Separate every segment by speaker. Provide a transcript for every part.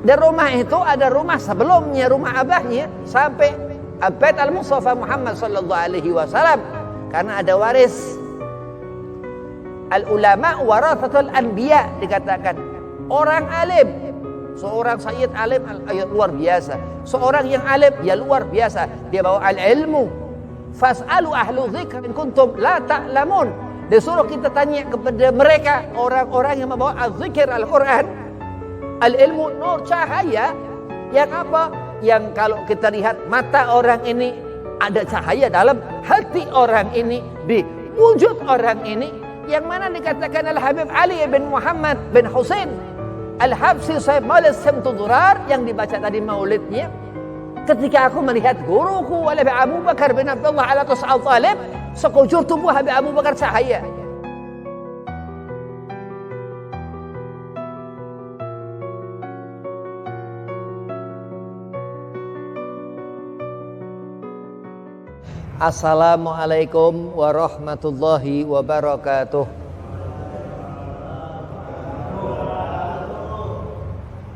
Speaker 1: Dan rumah itu ada rumah sebelumnya, rumah abahnya sampai Bait Al-Mustafa Muhammad sallallahu alaihi wasallam, karena ada waris. Al-ulama warathatul anbiya, dikatakan orang alim, seorang sayyid alim luar biasa, seorang yang alim ya luar biasa, dia bawa al-ilmu. Fas'alu ahlu dzikr in kuntum la ta'lamun. Disuruh kita tanya kepada mereka, orang-orang yang membawa az-zikr Al-Quran. Al-ilmu nur, cahaya yang apa? Yang kalau kita lihat mata orang ini ada cahaya dalam hati orang ini, di wujud orang ini, yang mana dikatakan Al-Habib Ali bin Muhammad bin Husain Al-Habsi Sahib Maulid Samtu Durar yang dibaca tadi maulidnya. Ketika aku melihat guruku Habib Abu Bakar bin Abdullah Al-Atas Al-Talib, sekujur tubuh Habib Abu Bakar cahaya. Assalamualaikum warahmatullahi wabarakatuh.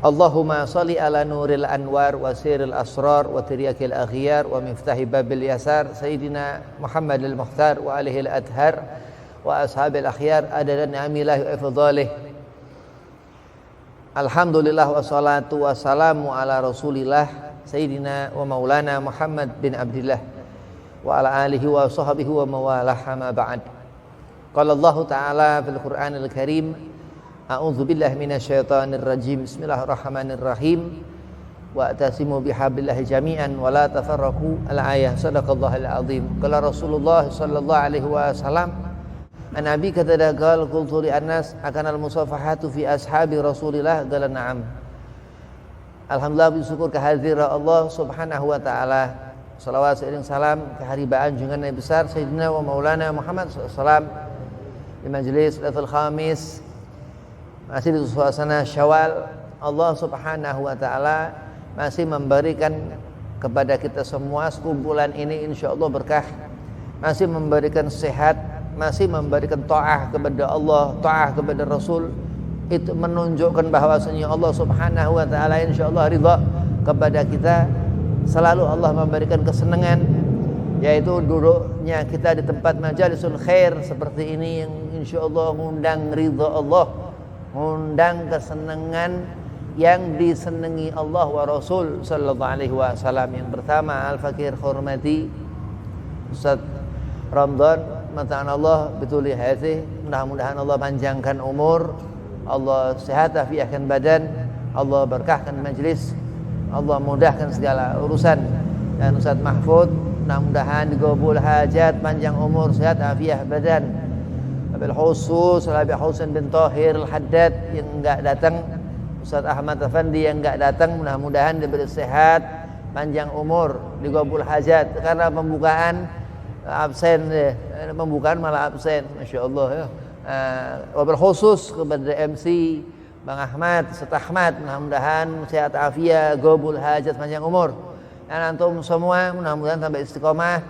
Speaker 1: Allahumma salli ala nuril anwar wa siril asrar wa tiryakil aghyar wa miftahi babil yasar Sayyidina Muhammad al-Mukhtar wa alihi al-adhar wa ashabil akhyar adada ni'amillahi wa ifdhalih. Alhamdulillah wassalatu wassalamu ala rasulillah Sayyidina wa maulana Muhammad bin Abdillah wa ala alihi wa sahbihi wa mawalah, ma ba'd. Qala Allah Ta'ala fil Qur'anil Karim, a'udzu billahi minasyaitonir rajim, bismillahirrahmanirrahim, wa atasimu bihablillahi jami'an wa la tafarraqu. Al-ayah, sadaqallahul azim. Qala Rasulullah sallallahu alaihi wasallam, an Nabi kata qala qultu li annas akan al-musafahatu fi ashabi Rasulillah, qala na'am. Alhamdulillah, bersyukur kehadiran Allah Subhanahu wa taala. Salawat seiring salam keharibaan junjungan Nabi besar Sayyidina wa Maulana Muhammad SAW di majelis Lailatul Khamis, masih di suasana Syawal. Allah Subhanahu wa taala masih memberikan kepada kita semua sekumpulan ini insyaallah berkah, masih memberikan sehat, masih memberikan taat kepada Allah, taat kepada Rasul. Itu menunjukkan bahwasanya Allah Subhanahu wa taala insyaallah ridha kepada kita. Selalu Allah memberikan kesenangan, yaitu duduknya kita di tempat majalisul khair seperti ini yang insyaallah mengundang ridha Allah, mengundang kesenangan yang disenangi Allah wa Rasul sallallahu alaihi wasallam. Yang pertama, al-fakir hormati Ustaz Ramadan, mata'an Allah bituli hayatih, mudah-mudahan Allah panjangkan umur, Allah sehat afiahkan badan, Allah berkahkan majlis, Allah mudahkan segala urusan. Dan Ustaz Mahfud, mudah-mudahan digabul hajat, panjang umur, sehat afiah badan. Wabil khusus Habib Husain bin Tahir Al-Haddad yang enggak datang, Ustaz Ahmad Afandi yang enggak datang, mudah-mudahan diberi sehat, panjang umur, digabul hajat. Karena pembukaan absen, pembukaan malah absen, masyaallah ya. Wabil khusus kepada MC Bang Ahmad, Ustaz Ahmad, mudah-mudahan sehat afiat, gobul hajat, panjang umur. Dan antum semua mudah-mudahan tambah istiqomah,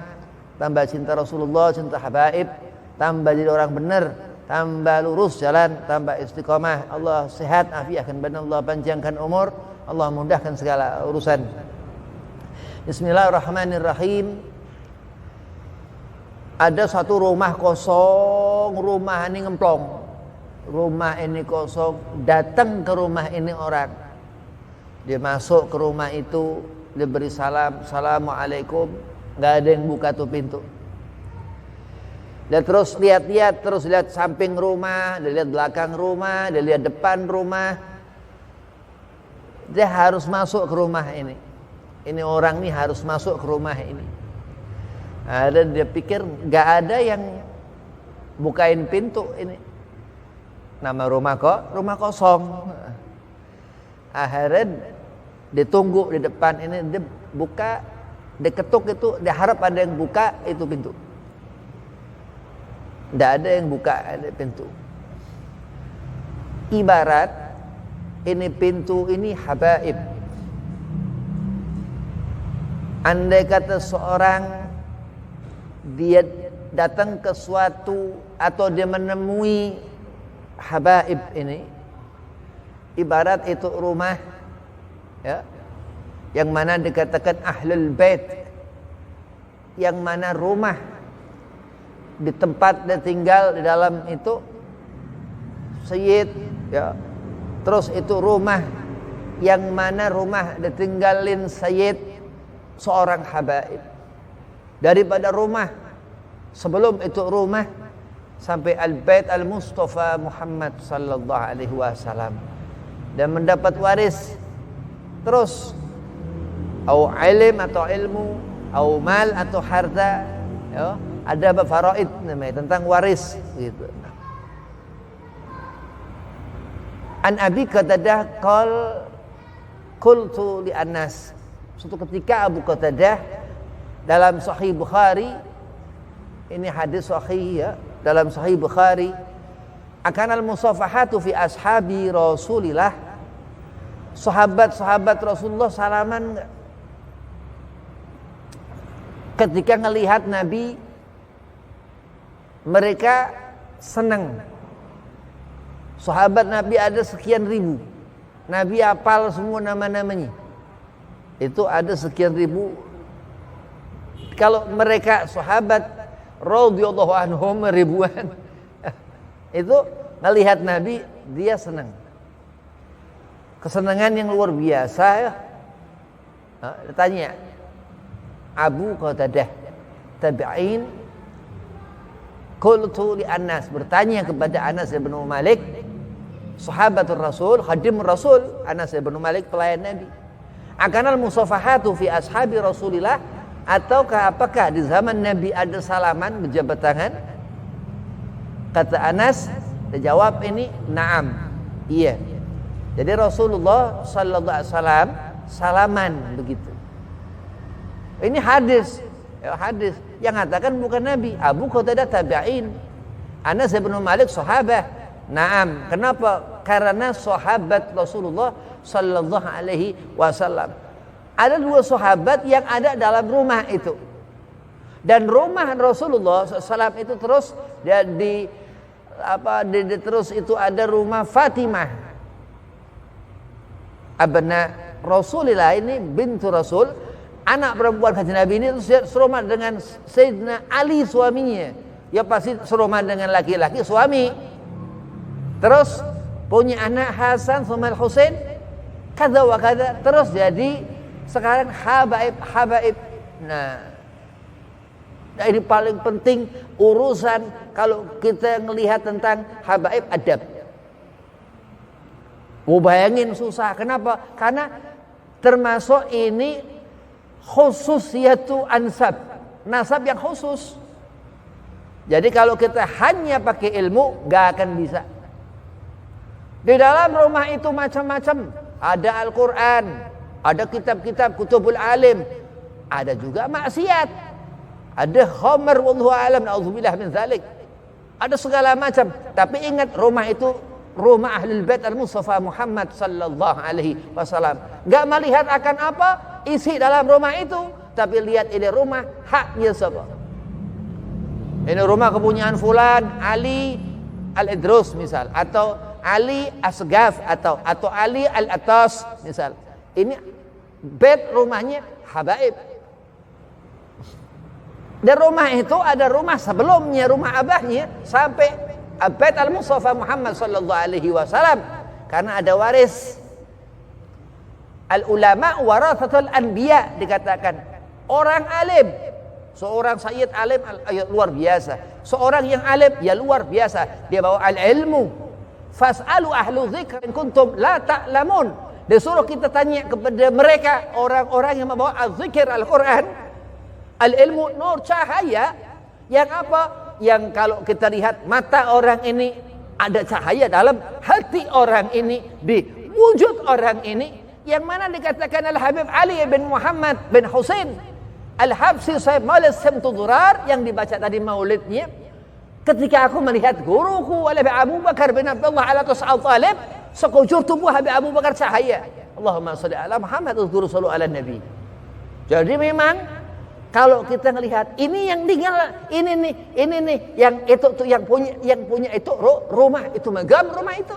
Speaker 1: tambah cinta Rasulullah, cinta habaib, tambah jadi orang benar, tambah lurus jalan, tambah istiqomah. Allah sehat afiat, badan Allah panjangkan umur, Allah mudahkan segala urusan. Bismillahirrahmanirrahim. Ada satu rumah kosong, rumah ini ngemplong. Rumah ini kosong, datang ke rumah ini orang. Dia masuk ke rumah itu, dia beri salam, assalamualaikum, nggak ada yang buka tuh pintu. Dia terus lihat-lihat, terus lihat samping rumah, dia lihat belakang rumah, dia lihat depan rumah. Dia harus masuk ke rumah ini. Ini orang nih harus masuk ke rumah ini. Dan dia pikir nggak ada yang bukain pintu ini. Nama rumah kosong. Akhirnya ditunggu di depan ini, dia buka, dia ketuk itu, dia harap ada yang buka itu pintu. Tidak ada yang buka ada pintu. Ibarat ini pintu ini habaib. Andai kata seorang dia datang ke suatu atau dia menemui habaib ini, ibarat itu rumah ya, yang mana dikatakan ahlul bait, yang mana rumah di tempat dia tinggal di dalam itu sayyid, ya. Terus itu rumah yang mana rumah ditinggalin sayyid seorang habaib. Daripada rumah sebelum itu rumah sampai al-bait al-Mustafa Muhammad sallallahu alaihi wasallam, dan mendapat waris terus au ilm atau ilmu, au mal atau harta, ya. Ada bab faraid namanya, tentang waris gitu. An Abi Qatadah qultu li Anas. Suatu ketika Abu Qatadah dalam Sahih Bukhari, ini hadis sahih ya, dalam Sahih Bukhari, akanal musafahatu fi ashabi Rasulillah. Sahabat-sahabat Rasulullah salaman enggak? Ketika ngelihat Nabi, mereka senang. Sahabat Nabi ada sekian ribu. Nabi hafal semua nama-namanya. Itu ada sekian ribu. Kalau mereka sahabat radhiyallahu anhum ribuan, itu ngelihat Nabi dia senang. Kesenangan yang luar biasa ya. Tanya Abu Qatadah tabi'in, qultu li Anas, bertanya kepada Anas bin Malik, sahabatul Rasul, khadimur Rasul, Anas bin Malik pelayan Nabi. Akanal musafahatu fi ashabi Rasulillah, ataukah apakah di zaman Nabi ada salaman berjabat tangan? Kata Anas, dijawab ini na'am, iya. Jadi Rasulullah sallallahu alaihi wasallam salaman begitu. Ini hadis, ya, hadis yang katakan bukan Nabi. Abu Qatadah tabi'in, Anas bin Malik sahabat. Naam, kenapa? Karena sahabat Rasulullah sallallahu alaihi wasallam. Ada dua sahabat yang ada dalam rumah itu. Dan rumah Rasulullah SAW itu terus terus itu ada rumah Fatimah. Abna Rasulillah ini bintu Rasul, anak perempuan kanjeng Nabi ini serumah dengan Sayyidina Ali suaminya. Ya pasti serumah dengan laki-laki suami. Terus punya anak Hasan sama Husain, kada wa kada, terus jadi sekarang habaib. Nah, ini paling penting urusan kalau kita melihat tentang habaib adab. Mau bayangin susah. Kenapa? Karena termasuk ini khusus, yaitu ansab, nasab yang khusus. Jadi kalau kita hanya pakai ilmu gak akan bisa. Di dalam rumah itu macam-macam. Ada Al-Quran, ada kitab-kitab kutubul alim, ada juga maksiat, ada khamar wallahu alam, na'udzubillah min dzalik. Ada segala macam. Tapi ingat, rumah itu rumah Ahlul Bait Al-Mustafa Muhammad sallallahu alaihi wasallam. Enggak melihat akan apa isi dalam rumah itu, tapi lihat ini rumah haknya siapa. Ini rumah kepunyaan fulan Ali Al-Idrus misal, atau Ali Asgaf, atau Ali Al-Atas misal. Ini bait rumahnya habaib. Dan rumah itu ada rumah sebelumnya, rumah abahnya, sampai Bait Al-Mustafa Muhammad sallallahu alaihi wasallam, karena ada waris. Al-ulama warathatul anbiya, dikatakan orang alim, seorang sayyid alim luar biasa, seorang yang alim ya luar biasa, dia bawa al-ilmu. Fas'alu ahlu dzikr in kuntum la ta'lamun. Disuruh kita tanya kepada mereka, orang-orang yang membawa az-zikr Al-Quran. Al-ilmu nur, cahaya yang apa? Yang kalau kita lihat mata orang ini ada cahaya dalam hati orang ini, di wujud orang ini, yang mana dikatakan Al-Habib Ali bin Muhammad bin Husain Al-Habsi Sahib Maulid Samtudurar yang dibaca tadi maulidnya. Ketika aku melihat guruku Abu Bakar bin Abdullah Al-Atas Al-Talib, sekujur tubuh Habib Abu Bakar cahaya. Allahumma salli ala Muhammad uzkuru sallu ala Nabi. Jadi memang kalau kita melihat ini yang tinggal, ini nih, yang itu tuh yang punya itu rumah itu, megam rumah itu.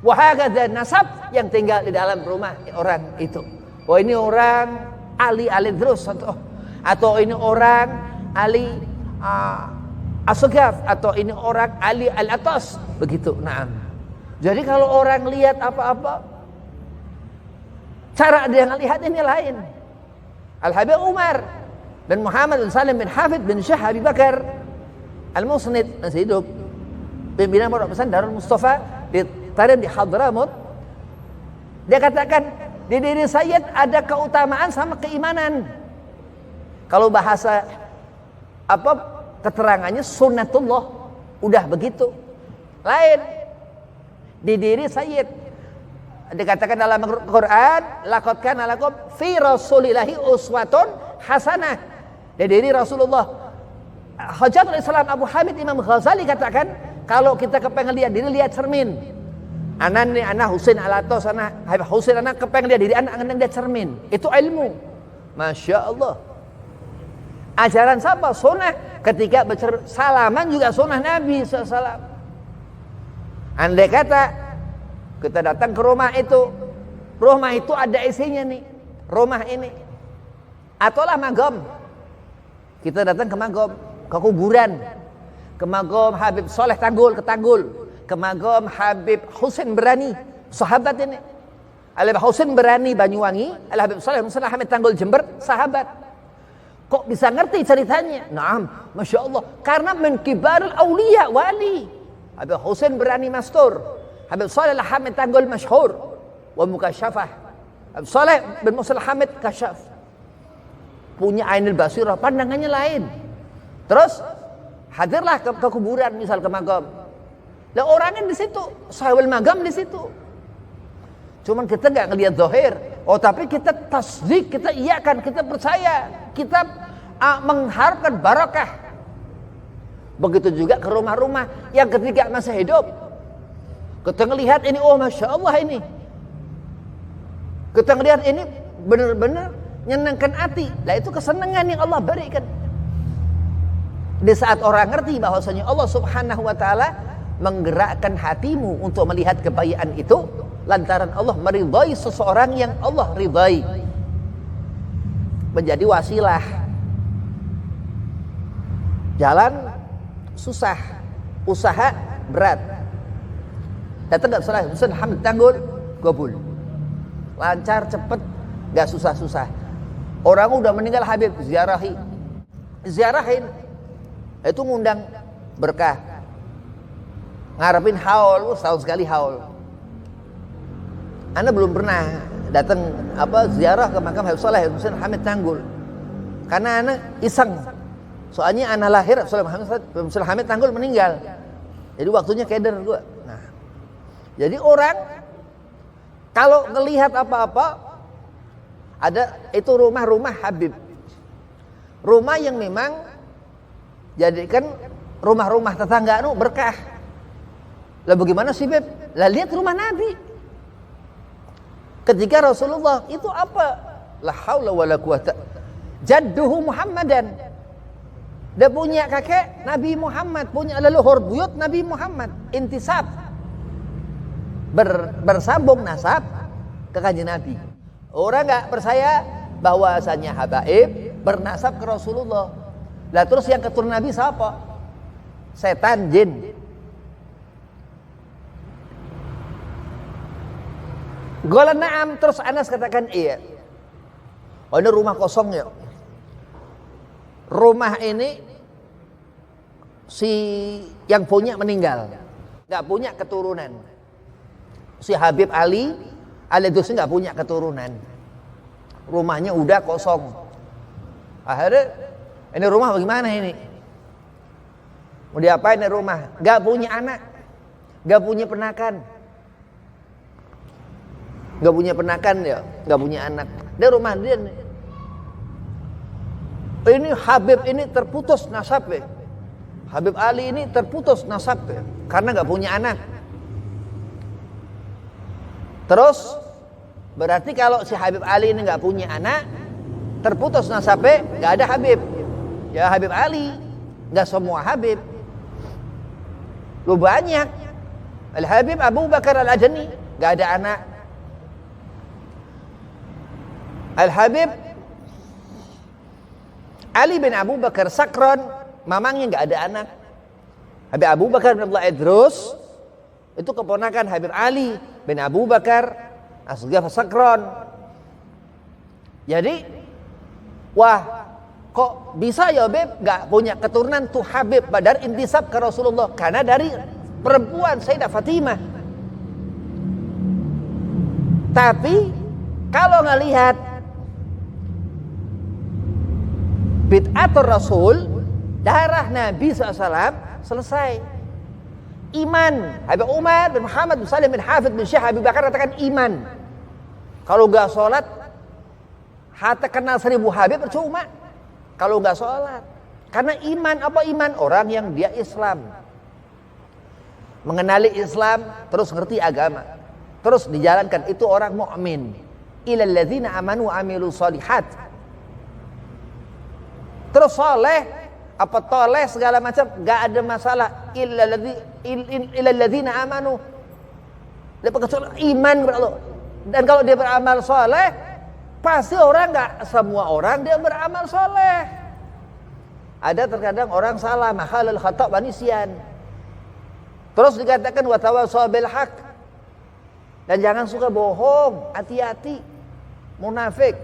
Speaker 1: Wahakadha nasab yang tinggal di dalam rumah orang itu. Oh ini orang Ali terus atau ini orang Ali Asghaf atau ini orang Ali Al-Atas begitu. Naam. Jadi kalau orang lihat apa-apa, cara dia ngelihat ini lain. Al-Habib Umar dan Muhammad bin Salim bin Hafid bin Syekh Abi Bakar Al-Musnid masih hidup, pimpinan Pondok Pesantren Darul Mustafa di Tarim di Hadramut. Dia katakan di diri Sayyid ada keutamaan sama keimanan. Kalau bahasa keterangannya sunnatullah, udah begitu. Lain di diri Sayyid dikatakan dalam Quran, laqad kana lakum fi rasulillahi uswatun hasanah. Di diri Rasulullah. Hujjatul Islam Abu Hamid Imam Ghazali katakan, kalau kita kepengen lihat diri, lihat cermin. Anak Husain Alatos, anak Habib Husain, anak kepengen lihat diri, anak lihat cermin. Itu ilmu. Masya Allah. Ajaran siapa? Sunnah. Ketika salaman juga sunnah Nabi SAW. Andai kata kita datang ke rumah itu ada isinya nih, rumah ini. Ataulah magam. Kita datang ke magam, ke kuburan, ke magam Habib Soleh Tanggul, ke Tanggul, ke magam Habib Husain Berani, sahabat ini. Al-Habib Husain Berani Banyuwangi, Al-Habib Soleh Musnah Hamid Tanggul Jember, sahabat. Kok bisa ngerti ceritanya? Naam, Masya Allah. Karena min kibarul awliya, wali. Habib Husain Berani Mastur, Habib Soleh Hamid Tanggul Masyhur, wa mukasyafah. Habib Soleh bin Musnah Hamid kasyaf. Punya ainul basirah, pandangannya lain. Terus hadirlah ke kuburan, misal ke magam. Lah orangnya di situ, sahibul magam di situ. Cuman kita nggak ngelihat zahir. Oh tapi kita tasdik, kita iyakan, kita percaya, kita mengharapkan barakah. Begitu juga ke rumah-rumah yang ketika masih hidup. Kita ngelihat ini, oh Masya Allah ini. Kita ngelihat ini benar-benar nyenangkan hati. Lah itu kesenangan yang Allah berikan. Di saat orang ngerti bahwasanya Allah Subhanahu wa taala menggerakkan hatimu untuk melihat kebaikan itu, lantaran Allah meridai seseorang yang Allah ridai, menjadi wasilah. Jalan susah, usaha berat. Datang enggak salah, Ustaz Hamid Tanggul gabul. Lancar, cepet, enggak susah-susah. Orang udah meninggal Habib, ziarahin. Itu ngundang berkah. Ngarepin haul, setahun sekali haul. Anda belum pernah datang ziarah ke makam Habib Soleh Husain Hamid Tanggul. Karena Anda iseng. Soalnya Anda lahir Habib Soleh Hamid Tanggul meninggal. Jadi waktunya keder gua. Nah. Jadi orang kalau ngelihat apa-apa, ada itu rumah-rumah Habib. Rumah yang memang jadikan rumah-rumah tetangga berkah. Lah bagaimana sih Beb? Lah lihat rumah Nabi. Ketika Rasulullah itu apa? La haula wala quwata. Jadduhu Muhammadan. Dia punya kakek Nabi Muhammad, punya leluhur buyut Nabi Muhammad. Intisab. Bersambung nasab ke kanjeng Nabi. Orang enggak percaya bahwasanya habaib bernasab ke Rasulullah. Lah terus yang keturunan Nabi siapa? Setan, jin. Golan na'am, terus Anas katakan iya. Oh ini rumah kosong ya. Rumah ini si yang punya meninggal, nggak punya keturunan. Si Habib Ali itu nggak punya keturunan. Rumahnya udah kosong. Akhirnya ini rumah bagaimana ini? Mau diapain ini rumah? Nggak punya anak, nggak punya penakan. Gak punya penakan ya, gak punya anak. Dia rumah dia nih. Ini Habib ini terputus nasab ya. Habib Ali ini terputus nasab ya, karena gak punya anak. Terus berarti kalau si Habib Ali ini gak punya anak, terputus nasabnya, gak ada Habib. Ya Habib Ali, gak semua Habib. Lu banyak. Al-Habib Abu Bakar Al-Ajani, gak ada anak. Al-Habib Ali bin Abu Bakar Sakron, mamangnya gak ada anak. Habib Abu Bakar bin Abdullah Idrus itu keponakan Habib Ali bin Abu Bakar Asghar Sakron. Jadi, wah, kok bisa ya Habib gak punya keturunan tuh Habib Badar intisab ke Rasulullah? Karena dari perempuan Sayyidah Fatimah. Tapi kalau ngelihat bid'atul Rasul, darah Nabi SAW, selesai. Iman. Habib Umar bin Muhammad bin Salim bin Hafid bin Syekh Habib Bakar katakan iman. Kalau gak sholat, hatta kenal 1000 Habib percuma. Kalau gak sholat. Karena iman, apa iman? Orang yang dia Islam, mengenali Islam, terus ngerti agama, terus dijalankan, itu orang mukmin. Ilal ladzina amanu wa amilu shalihat. Terus soleh, apa toleh segala macam, gak ada masalah. Ilal ladzina amanu. Dia pakai iman kepada Allah. Dan kalau dia beramal soleh, pasti orang, gak semua orang dia beramal soleh. Ada terkadang orang salah, makhalul khata' wa nisyan. Terus dikatakan wa tawassaw bil haq. Dan jangan suka bohong, hati-hati. Munafik.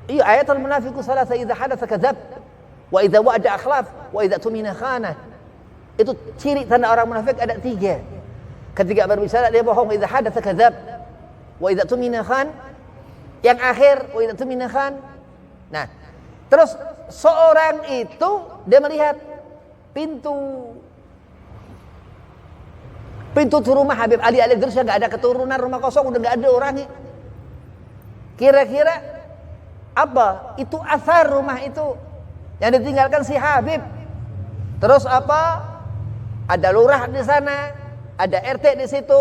Speaker 1: Iya, ayatul munafiqu salasa, idza hadatsa kadzab, wa idza wa'ada akhlaf, wa idza tumina khana. Itu ciri tanda orang munafik ada 3. Ketika berbicara dia bohong, idza hadatsa kadzab, wa idza tumina khan. Yang akhir, wa idza tumina khan. Nah, terus seorang itu dia melihat pintu rumah Habib Ali Al-Idrus yang gak ada keturunan, rumah kosong, udah gak ada orangnya. Kira-kira apa? Itu asar rumah itu yang ditinggalkan si Habib. Terus apa? Ada lurah di sana, ada RT di situ.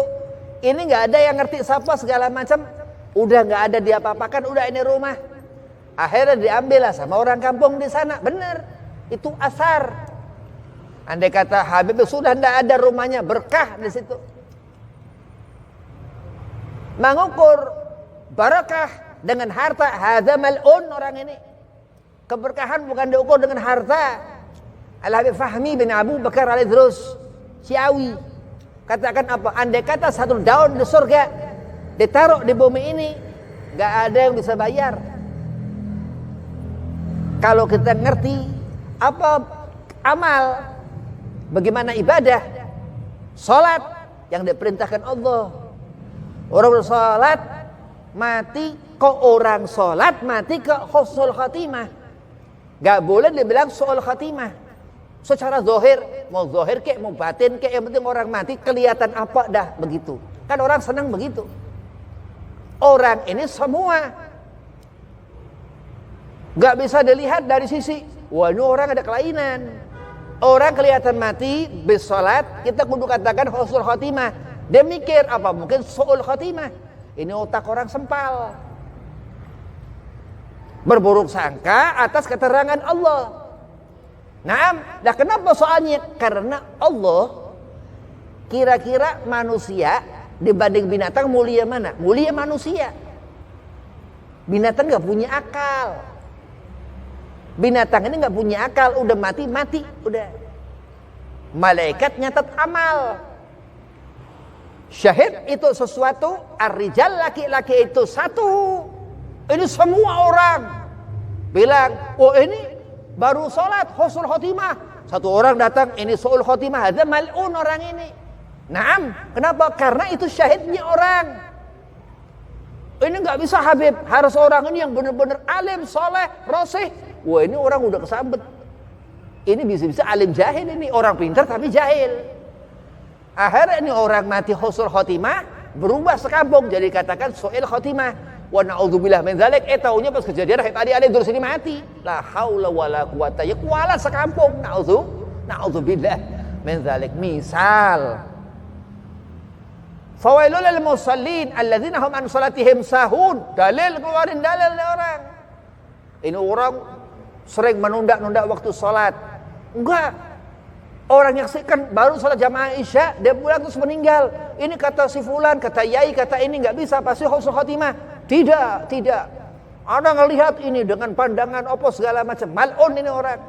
Speaker 1: Ini gak ada yang ngerti siapa segala macam. Udah gak ada diapa-apakan, udah ini rumah. Akhirnya diambil lah sama orang kampung di sana. Bener, itu asar. Andai kata Habib sudah tidak ada rumahnya, berkah di situ. Mengukur barakah dengan harta, hadza mal'un orang ini. Keberkahan bukan diukur dengan harta. Al-Habib Fahmi bin Abu Bakar Al-Idrus Syiawi katakan apa? Andai kata 1 daun di surga ditaruh di bumi ini, gak ada yang bisa bayar. Kalau kita ngerti apa amal, bagaimana ibadah, salat yang diperintahkan Allah. Orang bersalat mati, kok orang salat mati ke husnul khatimah. Gak boleh dibilang su'ul khatimah. Secara zahir, mau zahir kek, mau batin kek, yang penting orang mati kelihatan apa dah begitu. Kan orang senang begitu. Orang ini semua gak bisa dilihat dari sisi, wah ini orang ada kelainan. Orang kelihatan mati bis salat, kita kudu katakan husnul khatimah. Dia mikir apa? Mungkin su'ul khatimah. Ini otak orang sempal. Berburuk sangka atas keterangan Allah. Naam, dah kenapa soalnya? Karena Allah kira-kira manusia dibanding binatang mulia mana? Mulia manusia. Binatang gak punya akal. Binatang ini gak punya akal, udah mati, udah. Malaikat nyatat amal. Syahid itu sesuatu, ar-rijal laki-laki itu satu. Ini semua orang bilang, oh ini baru sholat, husnul khotimah. Satu orang datang, ini su'ul khotimah, ada mal'un orang ini. Naam, kenapa? Karena itu syahidnya orang. Ini gak bisa Habib, harus orang ini yang benar-benar alim, soleh, rosih. Wah ini orang udah kesambet. Ini bisa-bisa alim jahil ini. Orang pintar tapi jahil. Akhirnya ini orang mati husnul khotimah, berubah sekampung. Jadi katakan su'il khotimah. Wa na'udzubillah min dzalik. Taunya pas kejadian Habib Ali Al-Idrus ini mati. La haula wala quwata. Ya kualat sekampung. Na'udzubillah min dzalik. Misal, fawailul lil musallin alladzina hum an salatihim sahun. Dalil, keluarin dalil orang. Ini orang sering menunda-nunda waktu sholat. Enggak. Orang nyaksikan baru sholat jamaah Isya, dia pulang terus meninggal. Ini kata si fulan, kata yai, kata ini nggak bisa, pasti husnul khotimah. Tidak. Ada ngelihat ini dengan pandangan apa segala macam. Mal'un ini orang.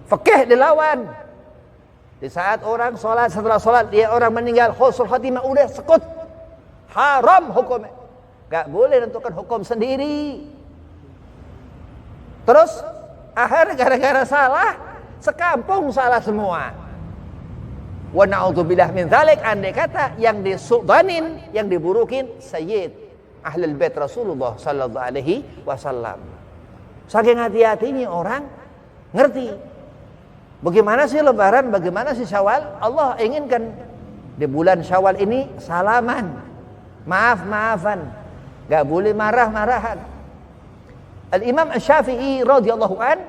Speaker 1: Fikih dilawan. Di saat orang sholat, setelah sholat dia orang meninggal, husnul khotimah udah sekut. Haram hukumnya. Gak boleh menentukan hukum sendiri. Terus akhirnya gara-gara salah, sekampung salah semua. Wa na'udzubillah min dzalik, andai kata yang disultanin, yang diburukin sayyid ahlul bait Rasulullah sallallahu alaihi wasallam. Saking hati-hatinya orang ngerti bagaimana sih lebaran, bagaimana sih Syawal. Allah inginkan di bulan Syawal ini salaman, maaf-maafan, gak boleh marah-marahan. Al-Imam Syafi'i radhiyallahu an,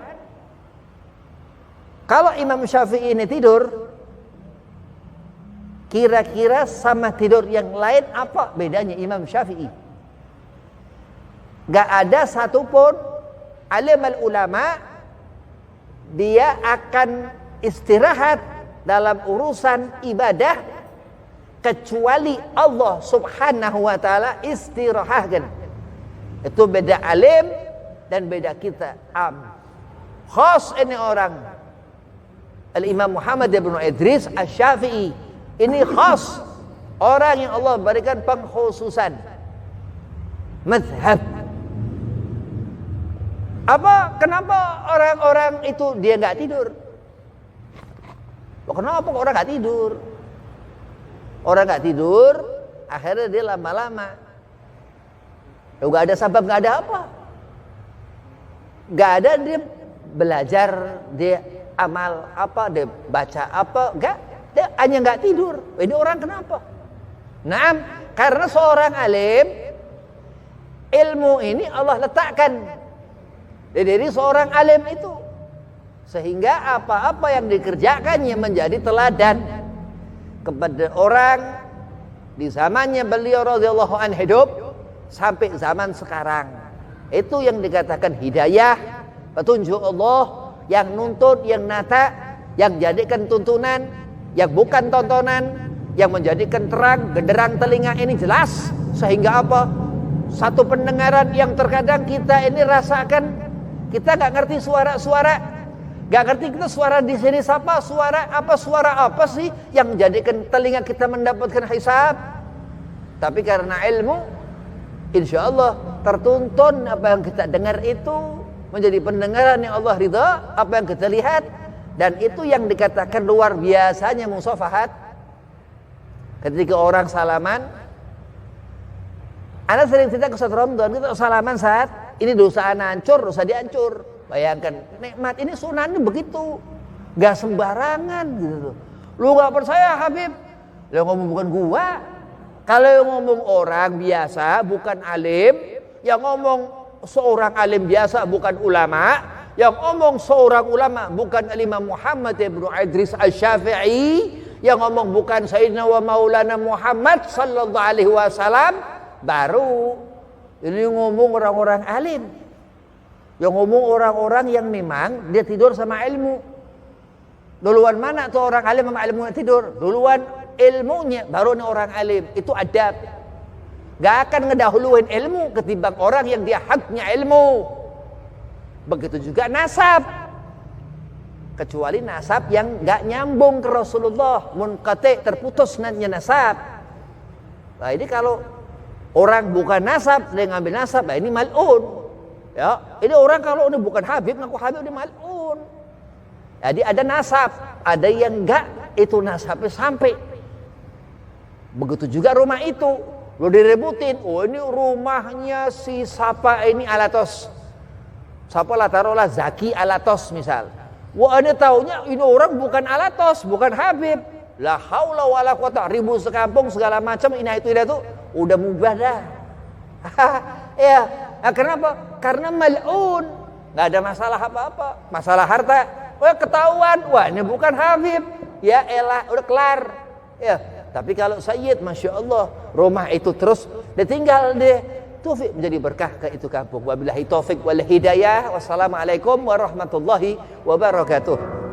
Speaker 1: kalau Imam Syafi'i ini tidur, kira-kira sama tidur yang lain apa bedanya Imam Syafi'i? Gak ada satupun alim al-ulama dia akan istirahat dalam urusan ibadah kecuali Allah subhanahu wa ta'ala istirahatkan. Itu beda alim dan beda kita khas ini orang Al-Imam Muhammad ibn Idris Asy-Syafi'i ini khas orang yang Allah berikan pengkhususan mazhab. Kenapa orang-orang itu dia nggak tidur? Kenapa orang nggak tidur? Orang nggak tidur akhirnya dia lama-lama nggak ada sebab, nggak ada apa. Gak ada dia belajar, dia amal apa, dia baca apa, gak, dia hanya gak tidur. Ini orang kenapa? Naam, karena seorang alim, ilmu ini Allah letakkan di diri seorang alim itu, sehingga apa-apa yang dikerjakannya menjadi teladan kepada orang di zamannya beliau radhiyallahu anhu hidup sampai zaman sekarang. Itu yang dikatakan hidayah, petunjuk Allah yang nuntut, yang nata, yang jadikan tuntunan, yang bukan tontonan, yang menjadikan terang, genderang telinga ini jelas. Sehingga apa? Satu pendengaran yang terkadang kita ini rasakan, kita gak ngerti suara-suara, gak ngerti kita suara di sini siapa, suara apa sih yang menjadikan telinga kita mendapatkan hisab. Tapi karena ilmu, insya Allah tertuntun apa yang kita dengar itu menjadi pendengaran yang Allah ridha, apa yang kita lihat, dan itu yang dikatakan luar biasanya musafahat. Ketika orang salaman, anak sering cerita ke Ramadan, kita salaman saat ini dosa anak hancur, dosa dia hancur. Bayangkan nikmat ini sunahnya begitu, gak sembarangan gitu. Lu gak percaya Habib? Lu ngomong bukan gua. Kalau yang ngomong orang biasa bukan alim, yang ngomong seorang alim biasa bukan ulama, yang ngomong seorang ulama bukan Imam Muhammad ibn Idris Asy-Syafi'i, yang ngomong bukan Sayyidina wa Maulana Muhammad sallallahu alaihi wasallam, baru ini ngomong orang-orang alim. Yang ngomong orang-orang yang memang dia tidur sama ilmu. Duluan mana tuh orang alim sama ilmu tidur? Duluan ilmunya, baru nih orang alim. Itu adab. Gak akan ngedahuluin ilmu ketimbang orang yang dia haknya ilmu. Begitu juga nasab. Kecuali nasab yang gak nyambung ke Rasulullah, munqati, terputus nasab. Nah ini kalau orang bukan nasab, dia ngambil nasab, nah ini mal'un. Ya, ini orang kalau ini bukan Habib, ngaku Habib, ini mal'un. Jadi ada nasab, ada yang enggak, itu nasabnya sampai. Begitu juga rumah itu. Lo direbutin, oh ini rumahnya si siapa ini Alatos. Siapa lah taruhlah Zaki Alatos misal. Wah ini taunya ini orang bukan Alatos, bukan Habib. La haula wala quwata, ribu sekampung segala macam ini itu udah mubah dah. Ya, nah, kenapa? Karena mal'un. Enggak ada masalah apa-apa. Masalah harta, wah ketahuan, wah ini bukan Habib. Ya elah, udah kelar. Ya. Tapi kalau Sayyid, Masya Allah, rumah itu terus ditinggal deh. Taufik menjadi berkah ke itu kampung. Wabillahi taufik wal hidayah. Wassalamualaikum warahmatullahi wabarakatuh.